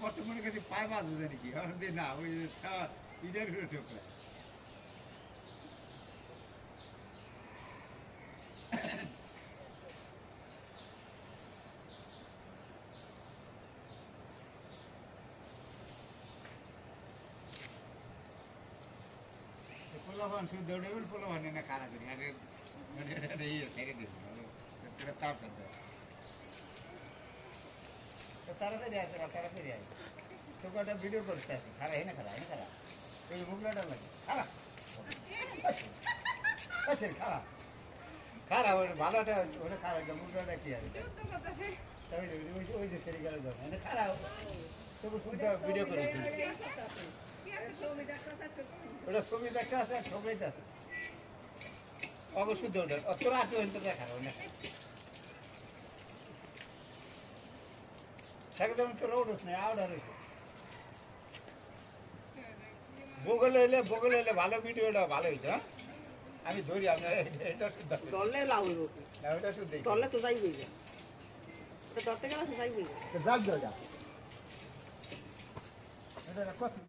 কত মনে কাছে পায় বাঁধে জানি কি না ওই ইটার ছোকরা পোলাভান শুধু দৌড়েবেন পোলাভান না খানা করি আগে ইয়ে ছেড়ে দেবেন তার সাথে তাড়াতাড়ি আসে তাড়াতাড়ি আসে তোকে একটা ভিডিও করতে আসে খারা হেনে খারা ওই মুখলাটা লাগে খারা খারা খারা ওই ভালোটা ওটা খারা মুখলাটা কি আছে ওই যে সেরে গেলে যাবে খারা তোকে শুনতে ভিডিও করে ওটা ছবি দেখা আছে আর ছবিটা আছে অবশ্যই ওটা তোর আটে হইতে দেখা না একদম তো রোড নেই আউডার বগল হইলে ভালো ভিডিওটা ভালো হইতো আমি ধরি আপনার এটা দলে লাভ হইব ওটা শুধু দলে তো যাই হইবে তো ধরতে গেলে তো যাই হইবে যাক এটা কত